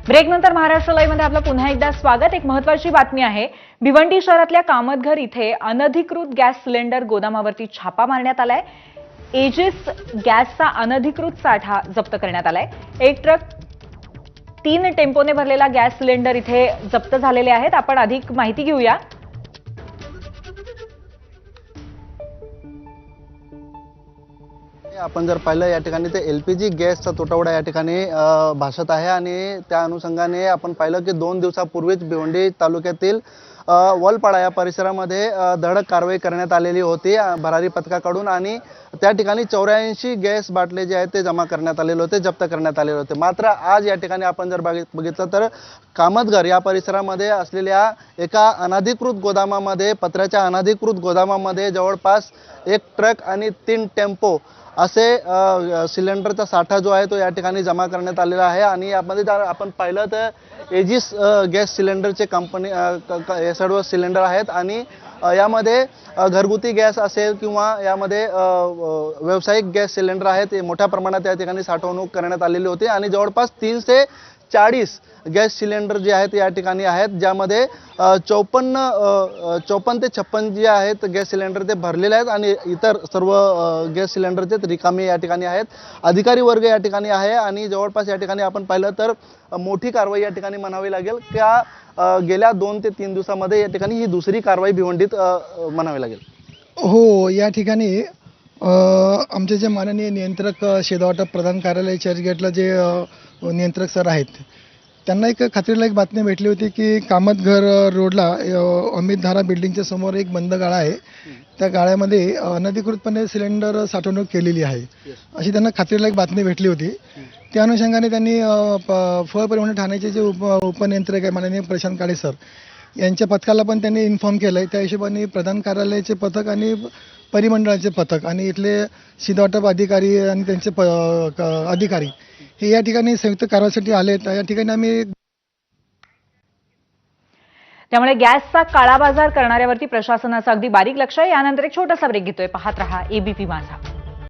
ब्रेकनंतर Maharashtra live मध्ये आपलं पुन्हा एकदा स्वागत। एक महत्त्वाची बातमी आहे। भिवंडी शहरातल्या कामतघर इथे अनधिकृत गॅस सिलेंडर गोदामावरती छापा मारण्यात आलाय। एजिस गॅसचा अनधिकृत साठा जप्त करण्यात आलाय। एक ट्रक 3 टेम्पोने भरलेला गॅस सिलेंडर इथे जप्त झालेले आहेत। आपण अधिक माहिती घेऊया। आपण जर पाहिलं या ठिकाणी ते एलपीजी गॅसचा तुटवडा या ठिकाणी भासत आहे आणि त्या अनुषंगाने आपण पाहिलं की 2 दिवसापूर्वीच भिवंडी तालुक्यातील वलपाडा या परिसरामध्ये धडक कारवाई करण्यात आलेली होती भरारी पथकाकडून आणि त्या ठिकाणी 84 गॅस बाटले जे आहेत ते जमा करण्यात आलेले होते, जप्त करण्यात आलेले होते। मात्र आज या ठिकाणी आपण जर बघितलं तर कामतघर या परिसरामध्ये असलेल्या एका अनधिकृत गोदामामध्ये, पत्र्याच्या अनधिकृत गोदामामध्ये जवळपास 1 ट्रक आणि 3 टेम्पो असे सिलेंडरचा साठा जो आहे तो या ठिकाणी जमा करण्यात आलेला आहे। आणि यामध्ये जर आपण पाहिलं तर एजिस गॅस सिलेंडरचे कंपनी हे सर्व सिलेंडर आहेत आणि यामध्ये घरगुती गॅस असेल किंवा यामध्ये व्यावसायिक गॅस सिलेंडर आहेत, हे मोठ्या प्रमाणात या ठिकाणी साठवणूक करण्यात आलेली होती आणि जवळपास 340 गॅस सिलेंडर जे आहेत या ठिकाणी आहेत, ज्यामध्ये 54 ते 56 जे आहेत गॅस सिलेंडर ते भरलेले आहेत आणि इतर सर्व गॅस सिलेंडर ते रिकामे या ठिकाणी आहेत। अधिकारी वर्ग या ठिकाणी आहे आणि जवळपास या ठिकाणी आपण पाहिलं तर मोठी कारवाई या ठिकाणी म्हणावी लागेल। त्या गेल्या 2 ते 3 दिवसामध्ये या ठिकाणी ही दुसरी कारवाई भिवंडीत म्हणावी लागेल। हो, या ठिकाणी आमचे जे माननीय नियंत्रक शेतवाटप प्रधान कार्यालय चर्चगेटला जे नियंत्रक सर आहेत, त्यांना एक खात्रीलायक बातमी भेटली होती की कामतघर रोडला अमित धारा बिल्डिंगच्या समोर एक बंद गाळा आहे, त्या गाळ्यामध्ये अनधिकृतपणे सिलेंडर साठवणूक केलेली आहे अशी त्यांना खात्रीलायक बातमी भेटली होती। त्या अनुषंगाने त्यांनी फळ परिवहन ठाण्याचे जे उपनियंत्रक आहे माननीय प्रशांत काळे सर यांच्या पथकाला पण त्यांनी इन्फॉर्म केलं आहे। त्या हिशोबाने प्रधान कार्यालयाचे पथक आणि परिमंडळाचे पथक आणि इथले शीतवाटप अधिकारी आणि त्यांचे अधिकारी हे या ठिकाणी संयुक्त कारवाईसाठी आले आहेत। या ठिकाणी आम्ही त्यामुळे गॅसचा काळा बाजार करणाऱ्यावरती प्रशासनाचं अगदी बारीक लक्ष आहे। यानंतर एक छोटासा ब्रेक घेतोय। पाहत रहा एबीपी माझा।